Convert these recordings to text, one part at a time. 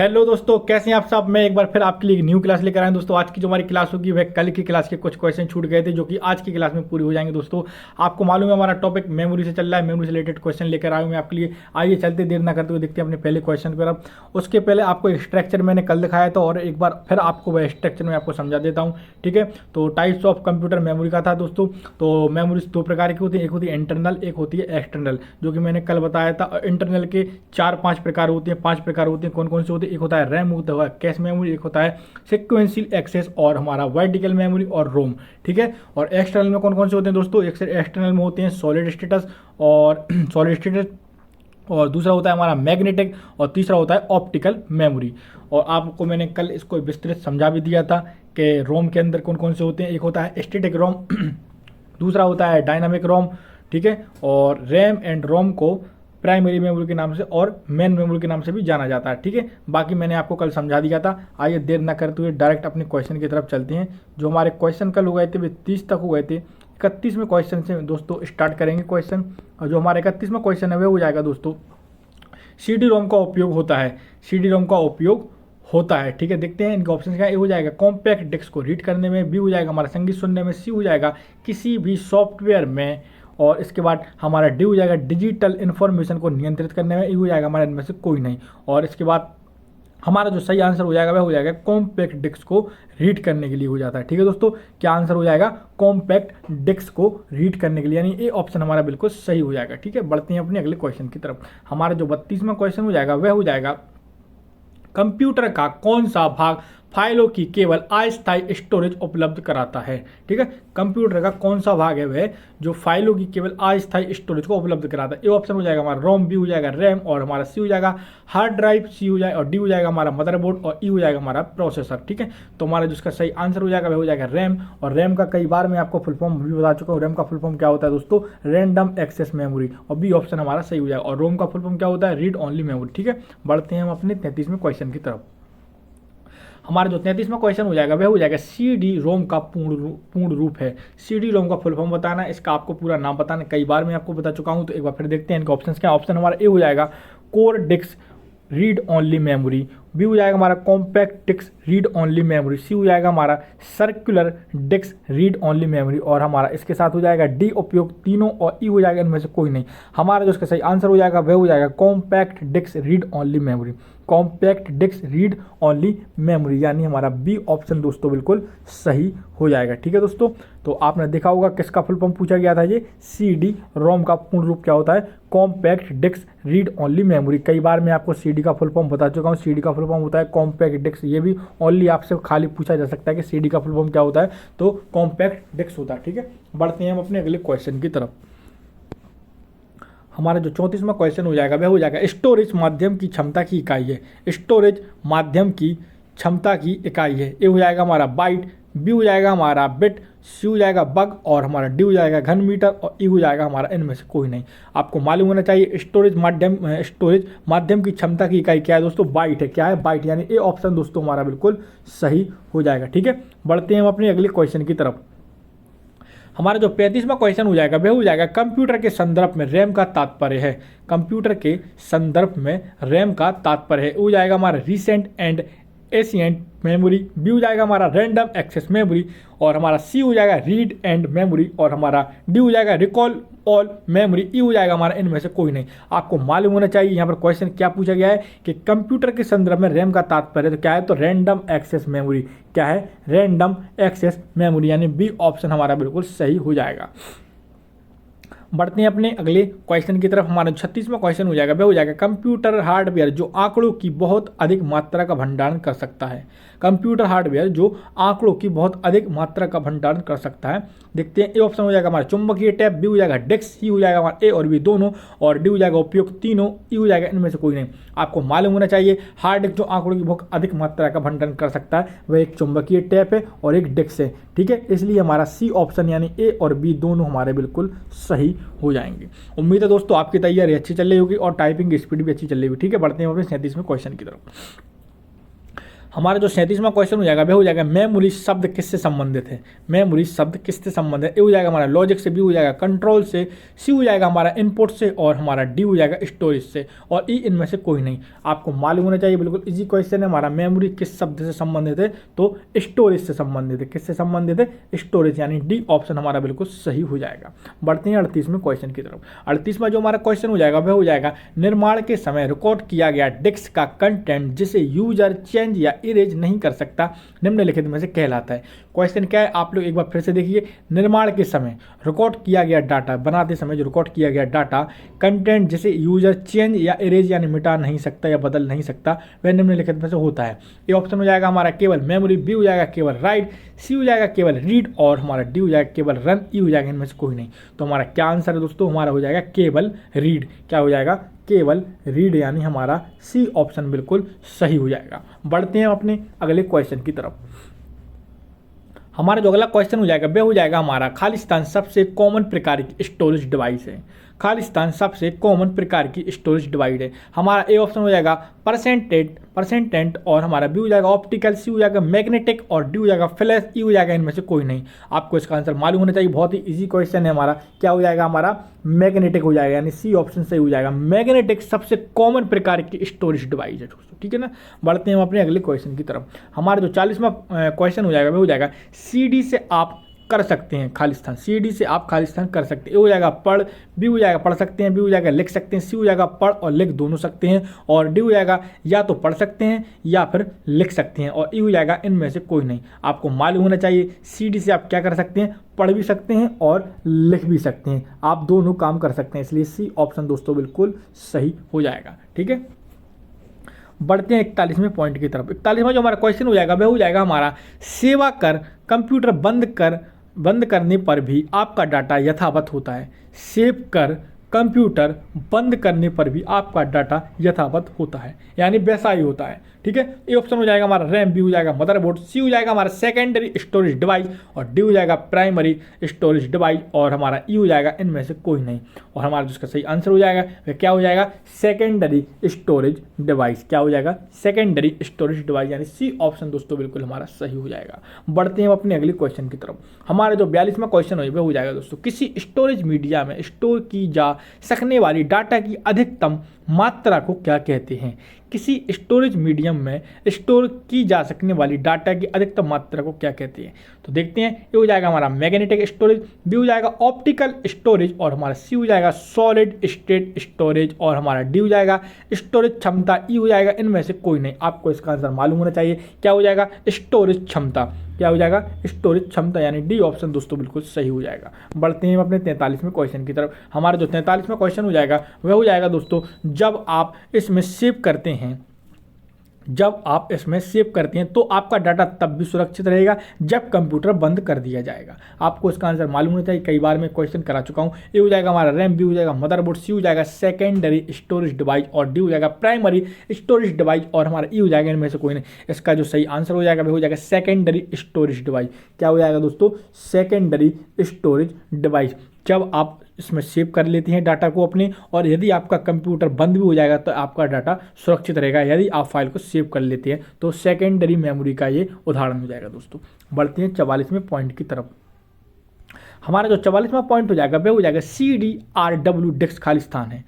Hello दोस्तों, कैसे हैं आप सब। मैं एक बार फिर आपके लिए एक न्यू क्लास लेकर आया हूं। दोस्तों आज की जो हमारी क्लास होगी वह कल की क्लास के कुछ क्वेश्चन छूट गए थे जो कि आज की क्लास में पूरी हो जाएंगे। दोस्तों आपको मालूम है हमारा टॉपिक मेमोरी से चल रहा है, मेमोरी से रिलेटेड क्वेश्चन लेकर आया हूं मैं आपके लिए। आइए चलते देर ना करते हुए देखते हैं अपने पहले क्वेश्चन पर। अब उसके पहले आपको एक स्ट्रक्चर मैंने कल दिखाया था और एक बार फिर आपको वह स्ट्रक्चर में आपको समझा देता हूँ। ठीक है, तो टाइप्स ऑफ कंप्यूटर मेमोरी का था दोस्तों। तो मेमोरी दो प्रकार की होती है, एक होती है इंटरनल, एक होती है एक्सटर्नल, जो कि मैंने कल बताया था। इंटरनल के 4-5 प्रकार होते हैं, 5 प्रकार होते हैं। कौन कौन से होते हैं? एक होता है रैम, होता है कैश मेमोरी, एक होता है सिक्वेंशियल एक्सेस और हमारा वर्टिकल मेमोरी और रोम। ठीक है, और एक्सटर्नल में कौन कौन से होते हैं दोस्तों? एक्सटर्नल में होते हैं सॉलिड स्टेटस और सॉलिड स्टेटस, और दूसरा होता है हमारा मैग्नेटिक, और तीसरा होता है ऑप्टिकल मेमोरी। और आपको मैंने कल इसको विस्तृत समझा भी दिया था कि रोम के अंदर कौन कौन से होते हैं। एक होता है स्टैटिक रोम दूसरा होता है डायनामिक रोम। ठीक है, और रैम एंड रोम को प्राइमरी मेमोरी के नाम से और मेन मेमोरी के नाम से भी जाना जाता है। ठीक है, बाकी मैंने आपको कल समझा दिया था। आइए देर न करते हुए डायरेक्ट अपने क्वेश्चन की तरफ चलते हैं। जो हमारे क्वेश्चन कल हो गए थे वे 30 तक हो गए थे। 31वें क्वेश्चन से दोस्तों स्टार्ट करेंगे क्वेश्चन। और जो हमारा 31वां क्वेश्चन है वह हो जाएगा दोस्तों, CD रोम का उपयोग होता है। CD रोम का उपयोग होता है। ठीक है, देखते हैं इनके ऑप्शन क्या। ए हो जाएगा कॉम्पैक्ट डिस्क को रीड करने में, बी हो जाएगा हमारा संगीत सुनने में, सी हो जाएगा किसी भी सॉफ्टवेयर में, और इसके बाद हमारा डी हो जाएगा डिजिटल इन्फॉर्मेशन को नियंत्रित करने में, ई हो जाएगा हमारा इनमें से कोई नहीं। और इसके बाद हमारा जो सही आंसर हो जाएगा वह हो जाएगा कॉम्पैक्ट डिस्क को रीड करने के लिए हो जाता है। ठीक है दोस्तों, क्या आंसर हो जाएगा? कॉम्पैक्ट डिस्क को रीड करने के लिए, यानी ए ऑप्शन हमारा बिल्कुल सही हो जाएगा। ठीक है, बढ़ते हैं अपने अगले क्वेश्चन की तरफ। हमारा जो 32वां क्वेश्चन हो जाएगा वह हो जाएगा कंप्यूटर का कौन सा भाग फाइलों की केवल अस्थायी स्टोरेज उपलब्ध कराता है? ठीक है, कंप्यूटर का कौन सा भाग है वह जो फाइलों की केवल अस्थायी स्टोरेज को उपलब्ध कराता है? ए ऑप्शन हो जाएगा हमारा रोम, बी हो जाएगा रैम, और हमारा सी हो जाएगा हार्ड ड्राइव, सी हो जाएगा, और डी हो जाएगा हमारा मदरबोर्ड, और ई हो जाएगा हमारा प्रोसेसर। ठीक है, तो हमारा जिसका सही आंसर हो जाएगा वह हो जाएगा रैम। और रैम का कई बार मैं आपको फुल फॉर्म भी बता चुका हूँ। रैम का फुल फॉर्म क्या होता है दोस्तों? रैंडम एक्सेस मेमोरी, और बी ऑप्शन हमारा सही हो जाएगा। और रोम का फुल फॉर्म क्या होता है? Read only memory. ठीक है, बढ़ते हैं हम अपने 33वें क्वेश्चन की तरफ। हमारा जो 33वां क्वेश्चन हो जाएगा वह हो जाएगा CD रोम का पूर्ण रूप है। CD रोम का फुल फॉर्म बताना है, इसका आपको पूरा नाम बताना है। कई बार मैं आपको बता चुका हूं, तो एक बार फिर देखते हैं इनके ऑप्शंस क्या। ऑप्शन हमारा ए हो जाएगा core disk read only memory, B हो जाएगा हमारा compact disc read only memory, C हो जाएगा हमारा circular disk read only memory, और हमारा इसके साथ हो जाएगा डी उपयोग तीनों, और ई हो जाएगा इनमें से कोई नहीं। हमारा जो इसका सही आंसर हो जाएगा वह हो जाएगा compact disc read only memory, compact disc read only memory, यानी हमारा बी ऑप्शन दोस्तों बिल्कुल सही हो जाएगा। ठीक है दोस्तों, तो आपने देखा होगा किसका फुल फॉर्म पूछा गया था, ये CD रोम का पूर्ण रूप क्या होता है? Compact disc read only memory. कई बार मैं आपको CD का फुल फॉर्म बता चुका हूँ। CD का फुल फॉर्म होता है कॉम्पैक्ट डिस्क। ये भी ओनली आपसे खाली पूछा जा सकता है कि CD का फुल फॉर्म क्या होता है, तो कॉम्पैक्ट डिस्क होता है। ठीक है, बढ़ते हैं हम अपने अगले क्वेश्चन की तरफ। हमारा जो 34वां क्वेश्चन हो जाएगा वह हो जाएगा स्टोरेज माध्यम की क्षमता की इकाई है। स्टोरेज माध्यम की क्षमता की इकाई है। ए हो जाएगा हमारा बाइट, बी हो जाएगा हमारा बिट, सी हो जाएगा बग, और हमारा डी हो जाएगा घन मीटर, और ई हो जाएगा हमारा इनमें से कोई नहीं। आपको मालूम होना चाहिए स्टोरेज माध्यम की क्षमता की इकाई क्या है दोस्तों? बाइट है। क्या है? बाइट, यानी ए ऑप्शन दोस्तों हमारा बिल्कुल सही हो जाएगा। ठीक है, बढ़ते हैं हम अपने अगले क्वेश्चन की तरफ। हमारा जो 35वां क्वेश्चन हो जाएगा वह हो जाएगा कंप्यूटर के संदर्भ में रैम का तात्पर्य है। कंप्यूटर के संदर्भ में रैम का तात्पर्य है। हो जाएगा हमारा रिसेंट एंड एशिएंट मेमोरी, बी हो जाएगा हमारा रैंडम एक्सेस मेमोरी, और हमारा सी हो जाएगा रीड एंड मेमोरी, और हमारा डी हो जाएगा रिकॉल ऑल मेमोरी, ई हो जाएगा हमारा इनमें से कोई नहीं। आपको मालूम होना चाहिए यहाँ पर क्वेश्चन क्या पूछा गया है कि कंप्यूटर के संदर्भ में रैम का तात्पर्य तो क्या है? तो रैंडम एक्सेस मेमोरी। क्या है? रैंडम एक्सेस मेमोरी, यानी बी ऑप्शन हमारा बिल्कुल सही हो जाएगा। बढ़ते हैं अपने अगले क्वेश्चन की तरफ। हमारा 36वां क्वेश्चन हो जाएगा वह हो जाएगा कंप्यूटर हार्डवेयर जो आंकड़ों की बहुत अधिक मात्रा का भंडारण कर सकता है। कंप्यूटर हार्डवेयर जो आंकड़ों की बहुत अधिक मात्रा का भंडारण कर सकता है। देखते हैं, ए ऑप्शन हो जाएगा हमारा चुंबकीय टैप, बी हो जाएगा डिस्क, सी हो जाएगा हमारा ए और बी दोनों, और डी हो जाएगा उपयोग तीनों, ई हो जाएगा इनमें से कोई नहीं। आपको मालूम होना चाहिए हार्ड डिस्क जो आंकड़ों की बहुत अधिक मात्रा का भंडारण कर सकता है वह एक चुंबकीय टैप है और एक डिस्क है। ठीक है, इसलिए हमारा सी ऑप्शन यानी ए और बी दोनों हमारे बिल्कुल सही हो जाएंगे। उम्मीद है दोस्तों आपकी तैयारी अच्छी चल रही होगी और टाइपिंग की स्पीड भी अच्छी चल रही होगी। ठीक है, बढ़ते हैं अपने 37वें क्वेश्चन की तरफ। हमारा जो 37वां क्वेश्चन हो जाएगा वह हो जाएगा मेमोरी शब्द किससे संबंधित है। मेमोरी शब्द किससे संबंधित है। ए हो जाएगा हमारा लॉजिक से, बी हो जाएगा कंट्रोल से, सी हो जाएगा हमारा इनपुट से और हमारा डी हो जाएगा स्टोरेज से और ई इनमें से कोई नहीं। आपको मालूम होना चाहिए, बिल्कुल इजी क्वेश्चन है। हमारा मेमोरी किस शब्द से संबंधित है तो स्टोरेज से संबंधित है। किससे संबंधित है? स्टोरेज, यानी डी ऑप्शन हमारा बिल्कुल सही हो जाएगा। बढ़ते हैं 38वें क्वेश्चन की तरफ। 38वां जो हमारा क्वेश्चन हो जाएगा वह हो जाएगा निर्माण के समय रिकॉर्ड किया गया डिस्क का कंटेंट जिसे यूजर चेंज या इरेज नहीं कर सकता निम्नलिखित में से कहलाता है। क्वेश्चन क्या है आप लोग एक बार फिर से देखिए। निर्माण के समय रिकॉर्ड किया गया डाटा, बनाते समय जो रिकॉर्ड किया गया डाटा कंटेंट जिसे यूजर चेंज या इरेज यानी मिटा नहीं सकता या बदल नहीं सकता वह निम्नलिखित में से होता है। ये ऑप्शन हो जाएगा हमारा केवल मेमोरी, बी हो जाएगा केवल राइट, सी हो जाएगा केवल रीड और हमारा डी हो जाएगा केवल रन, ई हो जाएगा इनमें से कोई नहीं। तो हमारा क्या आंसर है दोस्तों? हमारा हो जाएगा केवल रीड। क्या हो जाएगा? केवल रीड, यानी हमारा सी ऑप्शन बिल्कुल सही हो जाएगा। बढ़ते हैं अपने अगले क्वेश्चन की तरफ। हमारा जो अगला क्वेश्चन हो जाएगा वह हो जाएगा हमारा खालिस्तान सबसे कॉमन प्रकार की स्टोरेज डिवाइस है। खालिस्तान सबसे कॉमन प्रकार की स्टोरेज डिवाइस है। हमारा ए ऑप्शन हो जाएगा परसेंटेंट और हमारा बी हो जाएगा ऑप्टिकल, सी हो जाएगा मैग्नेटिक और डी हो जाएगा फ्लैश, ई हो जाएगा इनमें से कोई नहीं। आपको इसका आंसर मालूम होना चाहिए, बहुत ही इजी क्वेश्चन है हमारा। क्या हो जाएगा? हमारा मैग्नेटिक हो जाएगा, यानी सी ऑप्शन सही हो जाएगा। मैग्नेटिक सबसे कॉमन प्रकार की स्टोरेज डिवाइस है दोस्तों, ठीक है ना। बढ़ते हैं हम अपने अगले क्वेश्चन की तरफ। हमारा जो 40वां क्वेश्चन हो जाएगा वह हो जाएगा सीडी से आप कर सकते हैं खालिस्तान। सीडी से आप खालिस्तान कर सकते हैं। ए हो जाएगा पढ़, बी हो जाएगा पढ़ सकते हैं, बी हो जाएगा लिख सकते हैं, सी हो जाएगा पढ़ और लिख दोनों सकते हैं और डी हो जाएगा या तो पढ़ सकते हैं या फिर लिख सकते हैं और ई हो जाएगा इनमें से कोई नहीं। आपको मालूम होना चाहिए सीडी से आप क्या कर सकते हैं? पढ़ भी सकते हैं और लिख भी सकते हैं। आप दोनों काम कर सकते हैं, इसलिए सी ऑप्शन दोस्तों बिल्कुल सही हो जाएगा, ठीक है। बढ़ते हैं 41वें पॉइंट की तरफ। 41वां जो हमारा क्वेश्चन हो जाएगा वह हो जाएगा हमारा सेवा कर कंप्यूटर बंद करने पर भी आपका डाटा यथावत होता है। सेव कर कंप्यूटर बंद करने पर भी आपका डाटा यथावत होता है, यानी वैसा ही होता है, ठीक है। ए ऑप्शन हो जाएगा हमारा रैम, बी हो जाएगा मदरबोर्ड, सी हो जाएगा हमारा सेकेंडरी स्टोरेज डिवाइस और डी हो जाएगा प्राइमरी स्टोरेज डिवाइस और हमारा ई हो जाएगा इनमें से कोई नहीं। और हमारा जिसका सही आंसर हो जाएगा वह क्या हो जाएगा? Secondary storage device. क्या हो जाएगा? सेकेंडरी स्टोरेज डिवाइस, यानी सी ऑप्शन दोस्तों बिल्कुल हमारा सही हो जाएगा। बढ़ते हैं हम अपने अगले क्वेश्चन की तरफ। हमारा जो 42वां क्वेश्चन हो जाएगा दोस्तों किसी स्टोरेज मीडिया में स्टोर की जा सकने वाली डाटा की अधिकतम मात्रा को क्या कहते हैं? किसी स्टोरेज मीडियम में स्टोर की जा सकने वाली डाटा की अधिकतम मात्रा को क्या कहते हैं? तो देखते हैं। ये हो जाएगा हमारा मैग्नेटिक स्टोरेज, बी हो जाएगा ऑप्टिकल स्टोरेज और हमारा सी हो जाएगा सॉलिड स्टेट स्टोरेज और हमारा डी हो जाएगा स्टोरेज क्षमता, ई हो जाएगा इनमें से कोई नहीं। आपको इसका आंसर मालूम होना चाहिए। क्या हो जाएगा? स्टोरेज क्षमता। क्या हो जाएगा? स्टोरेज क्षमता, यानी डी ऑप्शन दोस्तों बिल्कुल सही हो जाएगा। बढ़ते हैं अपने 43वें क्वेश्चन की तरफ। हमारा जो 43वां क्वेश्चन हो जाएगा वह हो जाएगा दोस्तों जब आप इसमें सेव करते हैं तो आपका डाटा तब भी सुरक्षित रहेगा जब कंप्यूटर बंद कर दिया जाएगा। आपको इसका आंसर मालूम होना चाहिए, कई बार मैं क्वेश्चन करा चुका हूँ। ए हो जाएगा हमारा रैम, बी हो जाएगा मदरबोर्ड, सी हो जाएगा सेकेंडरी स्टोरेज डिवाइस और डी हो जाएगा प्राइमरी स्टोरेज डिवाइस और हमारा ई हो जाएगा इनमें से कोई नहीं। इसका जो सही आंसर हो जाएगा वह हो जाएगा सेकेंडरी स्टोरेज डिवाइस। क्या हो जाएगा दोस्तों? Secondary storage device. जब आप इसमें सेव कर लेते हैं डाटा को अपने, और यदि आपका कंप्यूटर बंद भी हो जाएगा तो आपका डाटा सुरक्षित रहेगा यदि आप फाइल को सेव कर लेते हैं। तो सेकेंडरी मेमोरी का ये उदाहरण हो जाएगा दोस्तों। बढ़ते हैं 44वें पॉइंट की तरफ। हमारा जो 44वां पॉइंट हो जाएगा वह हो जाएगा CDRW डिस्क खालिस्तान है।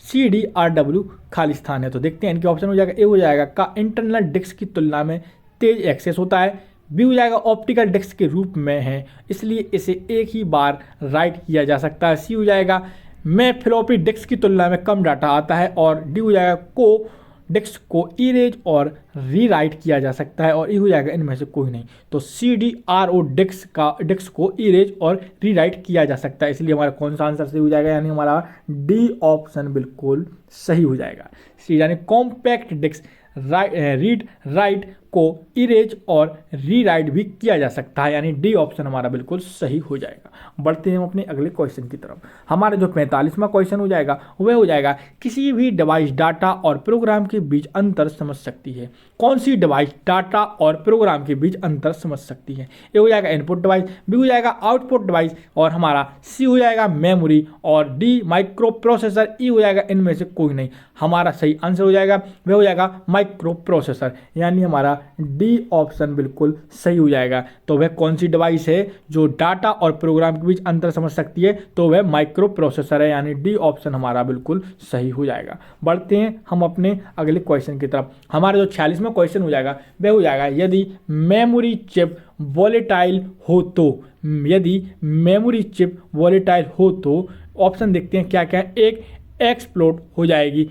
CDRW खालिस्तान है। तो देखते हैं इनके ऑप्शन हो जाएगा। ए हो जाएगा का इंटरनल डिस्क की तुलना में तेज एक्सेस होता है, बी हो जाएगा ऑप्टिकल डिस्क के रूप में है इसलिए इसे एक ही बार राइट किया जा सकता है, सी हो जाएगा में फ्लॉपी डिस्क की तुलना में कम डाटा आता है और डी हो जाएगा को डिस्क को इरेज और रीराइट किया जा सकता है और ई हो जाएगा इनमें से कोई नहीं। तो CDRO डिस्क को इरेज और रीराइट किया जा सकता है, इसलिए हमारा कौन सा आंसर सही हो जाएगा? यानी हमारा डी ऑप्शन बिल्कुल सही हो जाएगा। सी यानी कॉम्पैक्ट डिस्क रीड राइट को इरेज और रीराइट भी किया जा सकता है, यानी डी ऑप्शन हमारा बिल्कुल सही हो जाएगा। बढ़ते हैं हम अपने अगले क्वेश्चन की तरफ। हमारा जो 45वां क्वेश्चन हो जाएगा वह हो जाएगा किसी भी डिवाइस डाटा और प्रोग्राम के बीच अंतर समझ सकती है। कौन सी डिवाइस डाटा और प्रोग्राम के बीच अंतर समझ सकती है? ए हो जाएगा इनपुट डिवाइस, बी हो जाएगा आउटपुट डिवाइस और हमारा सी हो जाएगा मेमोरी और डी माइक्रो प्रोसेसर, ई हो जाएगा इनमें से कोई नहीं। हमारा सही आंसर हो जाएगा वह हो जाएगा माइक्रो प्रोसेसर, यानी हमारा डी ऑप्शन बिल्कुल सही हो जाएगा। तो वह कौन सी डिवाइस है जो डाटा और प्रोग्राम के बीच अंतर समझ सकती है, तो वह माइक्रो प्रोसेसर है, यानी डी ऑप्शन हमारा बिल्कुल सही हो जाएगा। बढ़ते हैं हम अपने अगले क्वेश्चन की तरफ। हमारा जो 46वां क्वेश्चन हो जाएगा वह हो जाएगा, यदि मेमोरी चिप वोलेटाइल हो तो, यदि मेमोरी चिप वोलेटाइल हो तो ऑप्शन देखते हैं क्या क्या। एक, एक्सप्लोड हो जाएगी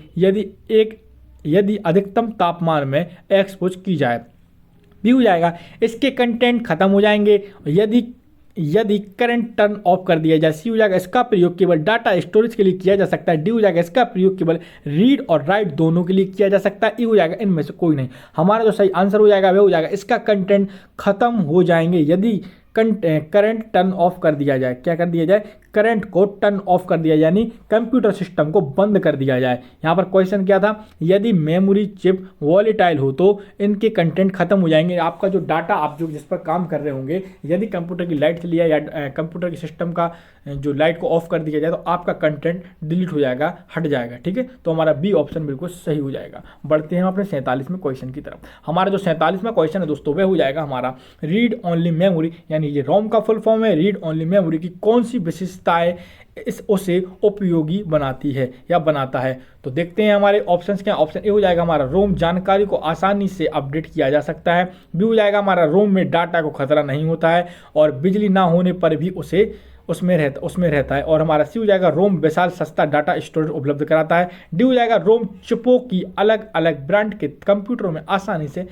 यदि अधिकतम तापमान में एक्सपोज की जाए। भी हो जाएगा, इसके कंटेंट खत्म हो जाएंगे यदि करंट टर्न ऑफ कर दिया जाए। सी हो जाएगा, इसका प्रयोग केवल डाटा स्टोरेज के लिए किया जा सकता है। डी हो जाएगा, इसका प्रयोग केवल रीड और राइट दोनों के लिए किया जा सकता है। ई हो जाएगा, इनमें से कोई नहीं। हमारा जो सही आंसर हो जाएगा वह हो जाएगा, इसका कंटेंट खत्म हो जाएंगे यदि करंट टर्न ऑफ कर दिया जाए। क्या कर दिया जाए? करंट को टर्न ऑफ कर दिया, यानी कंप्यूटर सिस्टम को बंद कर दिया जाए। यहाँ पर क्वेश्चन क्या था, यदि मेमोरी चिप वॉलेटाइल हो तो इनके कंटेंट खत्म हो जाएंगे। आपका जो डाटा आप जिस पर काम कर रहे होंगे, यदि कंप्यूटर की लाइट चली जाए या कंप्यूटर के सिस्टम का जो लाइट को ऑफ कर दिया जाए तो आपका कंटेंट डिलीट हो जाएगा, हट जाएगा। ठीक है, तो हमारा बी ऑप्शन बिल्कुल सही हो जाएगा। बढ़ते हैं हम अपने 47वें क्वेश्चन की तरफ। हमारा जो 47वां क्वेश्चन है दोस्तों वह हो जाएगा हमारा, रीड ओनली मेमोरी, यानी ये रोम का फुल फॉर्म है। रीड ओनली मेमोरी की कौन सी विशेषताएं उसे उपयोगी बनाती है या बनाता है? तो देखते हैं हमारे ऑप्शंस क्या। ऑप्शन ए हो जाएगा हमारा, रोम जानकारी को आसानी से अपडेट किया जा सकता है। बी हो जाएगा हमारा, रोम में डाटा को खतरा नहीं होता है और बिजली ना होने पर भी उसमें रहता है। और हमारा सी हो जाएगा, रोम विशाल सस्ता डाटा स्टोरेज उपलब्ध कराता है। डी हो जाएगा, रोम चिपों की अलग अलग ब्रांड के कंप्यूटरों में आसानी से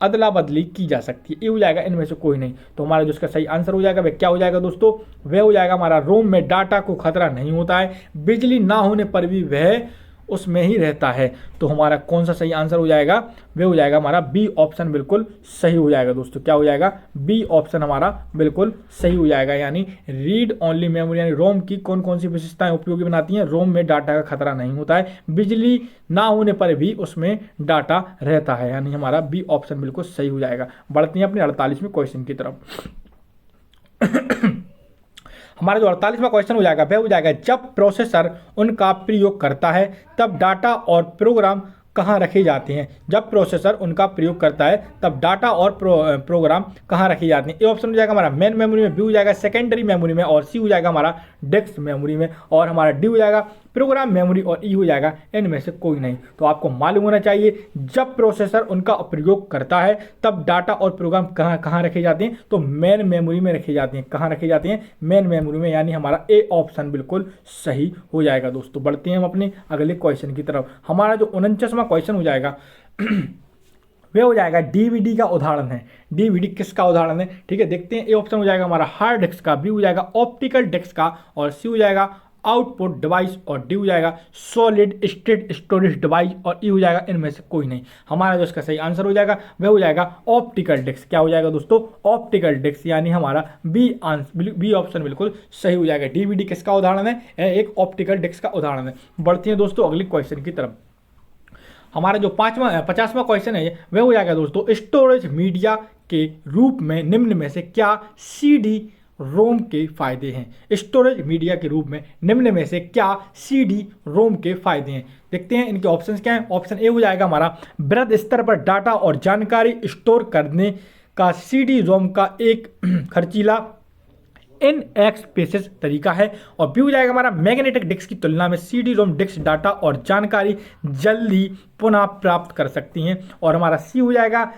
अदला बदली की जा सकती है। ये हो जाएगा, इनमें से कोई नहीं। तो हमारा जो इसका सही आंसर हो जाएगा वह क्या हो जाएगा दोस्तों? वह हो जाएगा हमारा, रोम में डाटा को खतरा नहीं होता है, बिजली ना होने पर भी वह उसमें ही रहता है। तो हमारा कौन सा सही आंसर हो जाएगा? वह हो जाएगा हमारा बी ऑप्शन बिल्कुल सही हो जाएगा दोस्तों। क्या हो जाएगा? बी ऑप्शन हमारा बिल्कुल सही हो जाएगा, यानी रीड ओनली मेमोरी, यानी रोम की कौन कौन सी विशेषताएं उपयोगी बनाती हैं? रोम में डाटा का खतरा नहीं होता है, बिजली ना होने पर भी उसमें डाटा रहता है, यानी हमारा बी ऑप्शन बिल्कुल सही हो जाएगा। बढ़ते हैं अपने 48वें क्वेश्चन की तरफ। हमारा जो 48वां क्वेश्चन हो जाएगा वह हो जाएगा, जब प्रोसेसर उनका प्रयोग करता है तब डाटा और प्रोग्राम कहाँ रखे जाते हैं? जब प्रोसेसर उनका प्रयोग करता है तब डाटा और प्रोग्राम कहाँ रखे जाते हैं? ए ऑप्शन हो जाएगा हमारा, मेन मेमोरी में। बी हो जाएगा सेकेंडरी मेमोरी में। और सी हो जाएगा हमारा, डेस्क मेमोरी में। और हमारा डी हो जाएगा प्रोग्राम मेमोरी। और ई हो जाएगा, इनमें से कोई नहीं। तो आपको मालूम होना चाहिए, जब प्रोसेसर उनका प्रयोग करता है तब डाटा और प्रोग्राम कहाँ रखे जाते हैं? तो मेन मेमोरी में रखे जाते हैं। कहाँ रखे जाते हैं? मेन मेमोरी में, यानी हमारा ए ऑप्शन बिल्कुल सही हो जाएगा दोस्तों। बढ़ते हैं हम अपने अगले क्वेश्चन की तरफ। हमारा जो 49वां क्वेश्चन हो जाएगा वे हो जाएगा, डीवीडी का उदाहरण है। डीवीडी किसका उदाहरण है? ठीक है, देखते हैं। ए ऑप्शन हो जाएगा हमारा, हार्ड डिस्क का। बी हो जाएगा ऑप्टिकल डिस्क का। और सी हो जाएगा आउटपुट डिवाइस। और डी हो जाएगा सॉलिड स्टेट स्टोरेज डिवाइस। और ई हो जाएगा, इनमें से कोई नहीं। हमारा जो इसका सही आंसर हो जाएगा वह हो जाएगा ऑप्टिकल डिस्क। क्या हो जाएगा दोस्तों? ऑप्टिकल डिस्क, यानी हमारा बी ऑप्शन बिल्कुल सही हो जाएगा। डीवीडी किसका उदाहरण है? एक ऑप्टिकल डिस्क का उदाहरण है। बढ़ते हैं दोस्तों अगले क्वेश्चन की तरफ। हमारा जो 50वां क्वेश्चन है वह हो जाएगा दोस्तों, स्टोरेज मीडिया के रूप में निम्न में से क्या सीडी रोम के फायदे हैं? स्टोरेज मीडिया के रूप में निम्न में से क्या सीडी रोम के फायदे हैं? देखते हैं इनके ऑप्शंस क्या हैं। ऑप्शन ए हो जाएगा हमारा, बृहद स्तर पर डाटा और जानकारी स्टोर करने का सीडी रोम का एक खर्चीला इनएक्सपेंसिव तरीका है। और बी हो जाएगा हमारा, मैग्नेटिक डिस्क की तुलना में सीडी रोम डिस्क डाटा और जानकारी जल्दी पुनः प्राप्त कर सकती हैं। और हमारा सी हो जाएगा,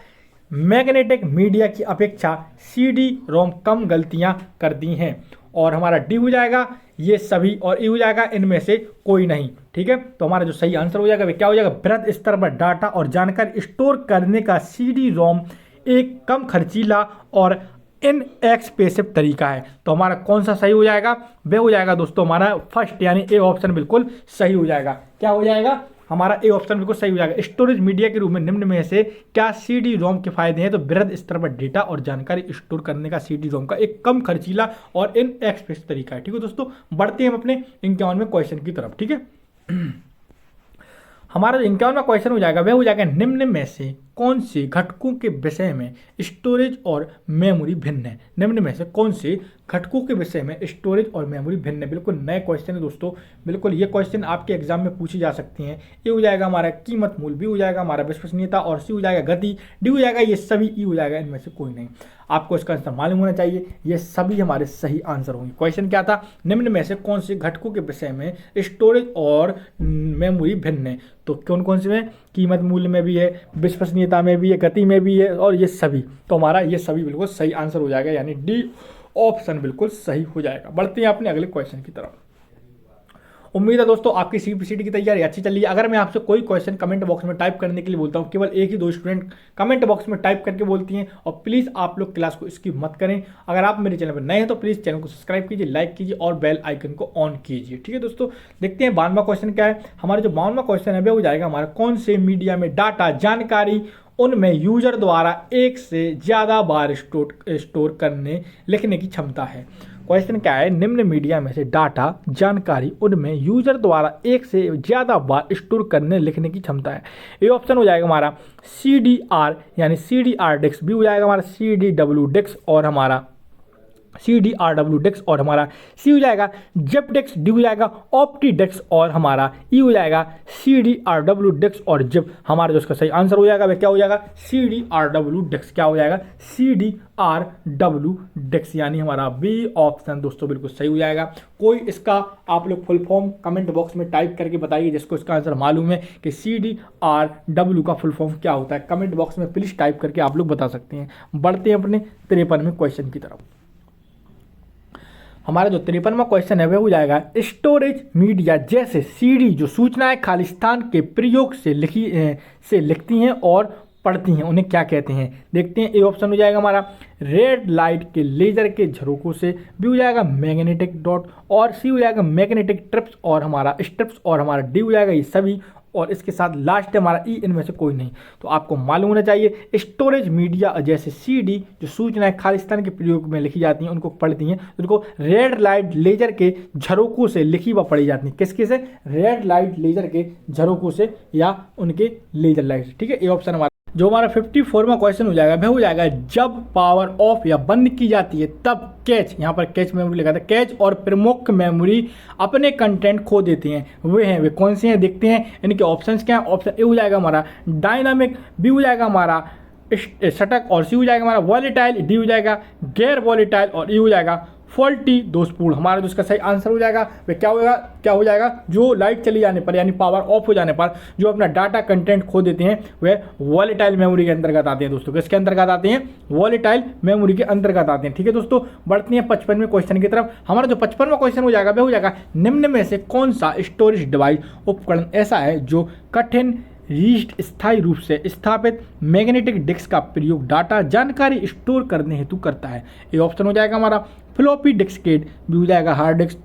मैग्नेटिक मीडिया की अपेक्षा सीडी रोम कम गलतियां करती हैं। और हमारा डी हो जाएगा ये सभी। और ई हो जाएगा, इनमें से कोई नहीं। ठीक है, तो हमारा जो सही आंसर हो जाएगा वे क्या हो जाएगा, बृहद स्तर पर डाटा और जानकारी स्टोर करने का सीडी रोम एक कम खर्चीला और इनएक्सपेंसिव तरीका है। तो हमारा कौन सा सही हो जाएगा? वह हो जाएगा दोस्तों हमारा फर्स्ट, यानी ए ऑप्शन बिल्कुल सही हो जाएगा। क्या हो जाएगा? हमारा ए ऑप्शन बिल्कुल सही हो जाएगा। स्टोरेज मीडिया के रूप में निम्न में से क्या सीडी रोम के फायदे हैं? तो बृहद स्तर पर डेटा और जानकारी स्टोर करने का सीडी रोम का एक कम खर्चीला और इनएक्सपेंसिव तरीका है। ठीक है दोस्तों, बढ़ते हैं हम अपने 51वें क्वेश्चन की तरफ। ठीक है, हमारा जो 51वां क्वेश्चन हो जाएगा वह हो जाएगा, निम्न में से कौन से घटकों के विषय में स्टोरेज और मेमोरी भिन्न है? निम्न में से कौन से घटकों के विषय में स्टोरेज और मेमोरी भिन्न है? बिल्कुल नए क्वेश्चन है दोस्तों, बिल्कुल ये क्वेश्चन आपके एग्जाम में पूछी जा सकती हैं। ए हो जाएगा हमारा कीमत मूल्य, बी हो जाएगा हमारा विश्वसनीयता और सी हो जाएगा गति, डी हो जाएगा ये सभी, ई हो जाएगा इनमें से कोई नहीं। आपको इसका आंसर मालूम होना चाहिए, ये सभी हमारे सही आंसर होंगे। क्वेश्चन क्या था? निम्न में से कौन से घटकों के विषय में स्टोरेज और मेमोरी भिन्न है? तो कौन कौन से में? कीमत मूल्य में भी है, विश्वसनीयता में भी है, गति में भी है और ये सभी। तो हमारा ये सभी बिल्कुल सही आंसर हो जाएगा, यानी डी ऑप्शन बिल्कुल सही हो जाएगा। बढ़ते हैं अपने अगले क्वेश्चन की तरफ। उम्मीद है दोस्तों आपकी सीपीसीटी की तैयारी अच्छी चल रही है। अगर मैं आपसे कोई क्वेश्चन कमेंट बॉक्स में टाइप करने के लिए बोलता हूं, केवल एक ही 2 स्टूडेंट कमेंट बॉक्स में टाइप करके बोलती हैं, और प्लीज़ आप लोग क्लास को स्किप मत करें। अगर आप मेरे चैनल पर नए हैं तो प्लीज़ चैनल को सब्सक्राइब कीजिए, लाइक कीजिए और बेल आइकन को ऑन कीजिए। ठीक है दोस्तों, देखते हैं 52वां क्वेश्चन क्या है। हमारा जो 52वां क्वेश्चन है वो हो जाएगा हमारा, कौन से मीडिया में डाटा जानकारी उनमें यूजर द्वारा एक से ज़्यादा बार स्टोर करने लिखने की क्षमता है? क्वेश्चन क्या है? निम्न मीडिया में से डाटा जानकारी उनमें यूजर द्वारा एक से ज़्यादा बार स्टोर करने लिखने की क्षमता है। ये ऑप्शन हो जाएगा हमारा CDR यानी CDR डिस्क, भी हो जाएगा हमारा CDW डिस्क और हमारा CDRW डिस्क और हमारा सी हो जाएगा जेप डिस्क, डी हो जाएगा ऑप्टी डिस्क और हमारा ई हो जाएगा CDRW डिस्क और जेप। हमारा जो इसका सही आंसर हो जाएगा वह क्या हो जाएगा? CDRW disc. क्या हो जाएगा? CDRW डिस्क, यानी हमारा बी ऑप्शन दोस्तों बिल्कुल सही हो जाएगा। कोई इसका आप लोग फुल फॉर्म कमेंट बॉक्स में टाइप करके बताइए जिसको इसका आंसर मालूम है कि CDRW का फुल फॉर्म क्या होता है। कमेंट बॉक्स में प्लीज़ टाइप करके आप लोग बता सकते हैं। बढ़ते हैं अपने 53वें क्वेश्चन की तरफ। हमारा जो 53वां क्वेश्चन है वह हो जाएगा, स्टोरेज मीडिया जैसे सीडी जो सूचनाएं खालिस्तान के प्रयोग से लिखती हैं और पढ़ती हैं उन्हें क्या कहते हैं? देखते हैं। ए ऑप्शन हो जाएगा हमारा रेड लाइट के लेजर के झरोकों से, बी हो जाएगा मैग्नेटिक डॉट और सी हो जाएगा मैग्नेटिक ट्रिप्स और हमारा स्ट्रिप्स और हमारा डी हो जाएगा ये सभी, और इसके साथ लास्ट है हमारा ई, इनमें से कोई नहीं। तो आपको मालूम होना चाहिए स्टोरेज मीडिया जैसे सीडी जो सूचनाएं खालिस्तान के प्रयोग में लिखी जाती हैं उनको पढ़ती हैं, उनको रेड लाइट लेजर के झरोकों से लिखी व पढ़ी जाती हैं। किसके से? रेड लाइट लेजर के झरोकों से या उनके लेजर लाइट। ठीक है, ये ऑप्शन हमारा जो हमारा 54वां क्वेश्चन हो जाएगा वह हो जाएगा, जब पावर ऑफ या बंद की जाती है तब कैच, यहाँ पर कैच मेमोरी लिखा था, कैच और प्रमुख मेमोरी अपने कंटेंट खो देते हैं, वे कौन से हैं? देखते हैं इनके ऑप्शंस क्या हैं। ऑप्शन ए हो जाएगा हमारा डायनामिक, बी हो जाएगा हमारा स्टैटिक और सी हो जाएगा हमारा वॉलेटाइल, डी हो जाएगा गैर वॉलेटाइल और ई हो जाएगा फॉल्टी दोषपूर्ण। हमारा जो इसका सही आंसर हो जाएगा वह क्या हो जाएगा? जो लाइट चली जाने पर यानी पावर ऑफ हो जाने पर जो अपना डाटा कंटेंट खो देते हैं वह वॉलेटाइल मेमोरी के अंतर्गत आते हैं दोस्तों। किसके अंतर्गत आते हैं? वॉलेटाइल मेमोरी के अंतर्गत आते हैं। ठीक है दोस्तों, बढ़ते हैं 55वें क्वेश्चन की तरफ। हमारा जो 55वां क्वेश्चन हो जाएगा वह हो जाएगा, निम्न में से कौन सा स्टोरेज डिवाइस उपकरण ऐसा है जो कठिन रीस्ट स्थायी रूप से स्थापित मैग्नेटिक डिस्क का प्रयोग डाटा जानकारी स्टोर करने हेतु करता है? ये ऑप्शन हो जाएगा हमारा फ्लॉपी डिस्केट, बी हो जाएगा हार्ड डिस्क,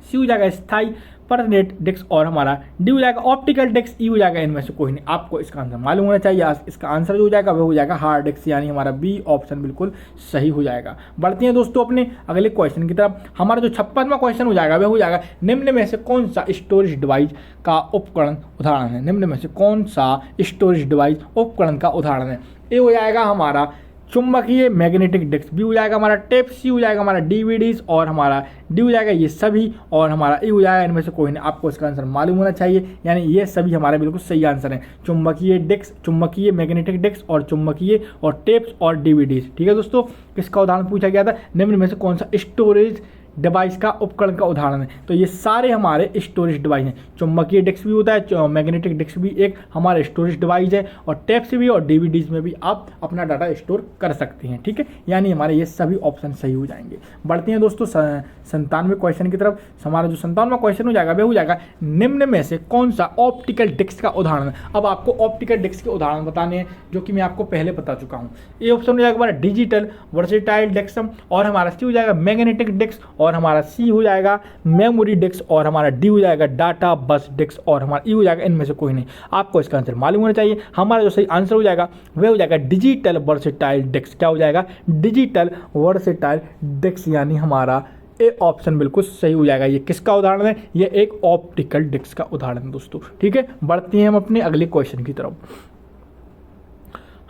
सी हो जाएगा स्थायी परमानेंट डिस्क और हमारा डी हो जाएगा ऑप्टिकल डिस्क, ई हो जाएगा इनमें से कोई नहीं। आपको इसका आंसर मालूम होना चाहिए। इसका आंसर जो हो जाएगा वह हो जाएगा हार्ड डिस्क, यानी हमारा बी ऑप्शन बिल्कुल सही हो जाएगा। बढ़ते हैं दोस्तों अपने अगले क्वेश्चन की तरफ। हमारा जो 56वां क्वेश्चन हो जाएगा वह हो जाएगा, निम्न में से कौन सा स्टोरेज डिवाइस का उपकरण उदाहरण है? निम्न में से कौन सा स्टोरेज डिवाइस उपकरण का उदाहरण है? ए हो जाएगा हमारा चुंबकीय मैग्नेटिक डिस्क, बी हो जाएगा हमारा टेप, सी हो जाएगा हमारा DVDs और हमारा डी हो जाएगा ये सभी और हमारा ई हो जाएगा इनमें से कोई नहीं। आपको इसका आंसर मालूम होना चाहिए, यानी ये सभी हमारे बिल्कुल सही आंसर हैं। चुंबकीय डिस्क, चुंबकीय मैग्नेटिक डिस्क और चुंबकीय और टेप्स और DVDs। ठीक है दोस्तों, किसका उदाहरण पूछा गया था? निम्न में से कौन सा स्टोरेज डिवाइस का उपकरण का उदाहरण है? तो ये सारे हमारे स्टोरेज डिवाइस हैं। चुंबकीय डिस्क भी होता है, मैग्नेटिक डिस्क भी एक हमारा स्टोरेज डिवाइस है और टेप से भी और DVDs में भी आप अपना डाटा स्टोर कर सकते हैं। ठीक है, यानी हमारे ये सभी ऑप्शन सही हो जाएंगे। बढ़ते हैं दोस्तों 97वें क्वेश्चन की तरफ। हमारा जो 57वां क्वेश्चन हो जाएगा वह हो जाएगा, निम्न में से कौन सा ऑप्टिकल डिस्क का उदाहरण है? अब आपको ऑप्टिकल डिस्क के उदाहरण बताने हैं जो कि मैं आपको पहले बता चुका हूँ। ये ऑप्शन हो जाएगा हमारा डिजिटल वर्सेटाइल डिस्क और हमारा सी हो जाएगा मैग्नेटिक डिस्क और हमारा सी हो जाएगा मेमोरी डिस्क और हमारा डी हो जाएगा डाटा बस डिस्क और हमारा ई हो जाएगा इनमें से कोई नहीं। आपको इसका आंसर मालूम होना चाहिए। हमारा जो सही आंसर हो जाएगा वह हो जाएगा डिजिटल वर्सेटाइल डिस्क। क्या हो जाएगा? डिजिटल वर्सेटाइल डिस्क, यानी हमारा ए ऑप्शन बिल्कुल सही हो जाएगा। ये किसका उदाहरण है? ये एक ऑप्टिकल डिस्क का उदाहरण है दोस्तों। ठीक है, बढ़ते हैं हम अपने अगले क्वेश्चन की तरफ।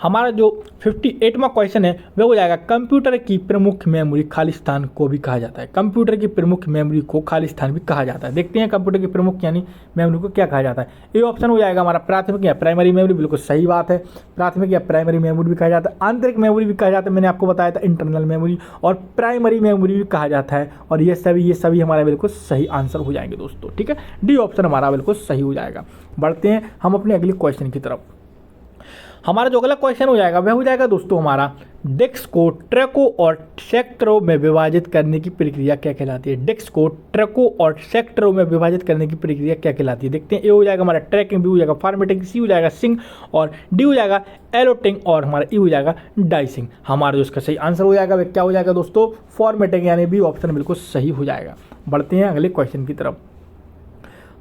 हमारा जो 58वां क्वेश्चन है वह हो जाएगा कंप्यूटर की प्रमुख मेमोरी खाली स्थान को भी कहा जाता है। कंप्यूटर की प्रमुख मेमोरी को खाली स्थान भी कहा जाता है। देखते हैं कंप्यूटर की प्रमुख यानी मेमोरी को क्या कहा जाता है। ये ऑप्शन हो जाएगा हमारा प्राथमिक या प्राइमरी मेमोरी, बिल्कुल सही बात है। प्राथमिक या प्राइमरी मेमोरी भी कहा जाता है, आंतरिक मेमोरी भी कहा जाता है, मैंने आपको बताया था इंटरनल मेमोरी, और प्राइमरी मेमोरी भी कहा जाता है। और ये सभी हमारा बिल्कुल सही आंसर हो जाएंगे दोस्तों, ठीक है। डी ऑप्शन हमारा बिल्कुल सही हो जाएगा। बढ़ते हैं हम अपने अगले क्वेश्चन की तरफ। हमारा जो अगला क्वेश्चन हो जाएगा वह हो जाएगा दोस्तों हमारा डिस्क को ट्रकों और सेक्टरों में विभाजित करने की प्रक्रिया क्या कहलाती है। डिस्क को ट्रकों और सेक्टरों में विभाजित करने की प्रक्रिया क्या कहलाती है। देखते हैं। ए हो जाएगा हमारा ट्रैकिंग, बी हो जाएगा फॉर्मेटिंग, सी हो जाएगा सिंग, और डी हो जाएगा एलोटिंग, और हमारा ई हो जाएगा डाइसिंग। हमारा जो इसका सही आंसर हो जाएगा वह क्या हो जाएगा दोस्तों, फॉर्मेटिंग, यानी बी ऑप्शन बिल्कुल सही हो जाएगा। बढ़ते हैं अगले क्वेश्चन की तरफ।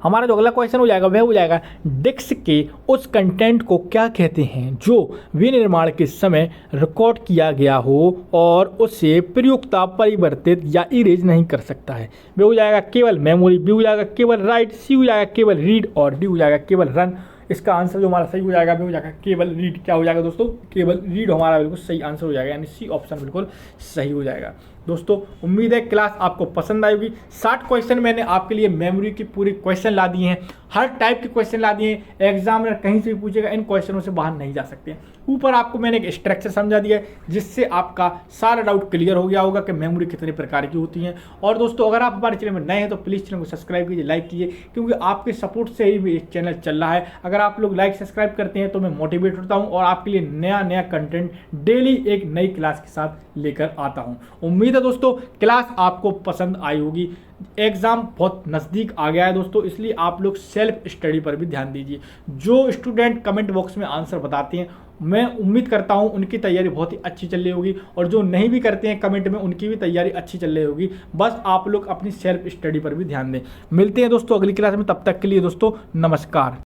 हमारा जो अगला क्वेश्चन हो जाएगा वह हो जाएगा डिस्क के उस कंटेंट को क्या कहते हैं जो विनिर्माण के समय रिकॉर्ड किया गया हो और उसे प्रयुक्ता परिवर्तित या इरेज नहीं कर सकता है। वह हो जाएगा केवल मेमोरी, बी हो जाएगा केवल राइट, सी हो जाएगा केवल रीड, और डी हो जाएगा केवल रन। इसका आंसर जो हमारा सही हो जाएगा वह हो जाएगा केवल रीड। क्या हो जाएगा दोस्तों, केवल रीड हमारा बिल्कुल सही आंसर हो जाएगा, यानी सी ऑप्शन बिल्कुल सही हो जाएगा। दोस्तों उम्मीद है क्लास आपको पसंद आई होगी। 60 क्वेश्चन मैंने आपके लिए मेमोरी की पूरी क्वेश्चन ला दिए हैं, हर टाइप के क्वेश्चन ला दिए हैं। एग्जामिनर कहीं से भी पूछेगा, इन क्वेश्चनों से बाहर नहीं जा सकते। ऊपर आपको मैंने एक स्ट्रक्चर समझा दिया है जिससे आपका सारा डाउट क्लियर हो गया होगा कि मेमोरी कितने प्रकार की होती हैं। और दोस्तों अगर आप हमारे चैनल में नए हैं तो प्लीज़ चैनल को सब्सक्राइब कीजिए, लाइक कीजिए, क्योंकि आपके सपोर्ट से ही भी चैनल चल रहा है। अगर आप लोग लाइक सब्सक्राइब करते हैं तो मैं मोटिवेट होता हूँ और आपके लिए नया कंटेंट डेली एक नई क्लास के साथ लेकर आता हूँ। उम्मीद है दोस्तों क्लास आपको पसंद आई होगी। एग्ज़ाम बहुत नज़दीक आ गया है दोस्तों, इसलिए आप लोग सेल्फ स्टडी पर भी ध्यान दीजिए। जो स्टूडेंट कमेंट बॉक्स में आंसर बताते हैं, मैं उम्मीद करता हूं उनकी तैयारी बहुत ही अच्छी चल रही होगी, और जो नहीं भी करते हैं कमेंट में, उनकी भी तैयारी अच्छी चल रही होगी। बस आप लोग अपनी सेल्फ स्टडी पर भी ध्यान दें। मिलते हैं दोस्तों अगली क्लास में, तब तक के लिए दोस्तों नमस्कार।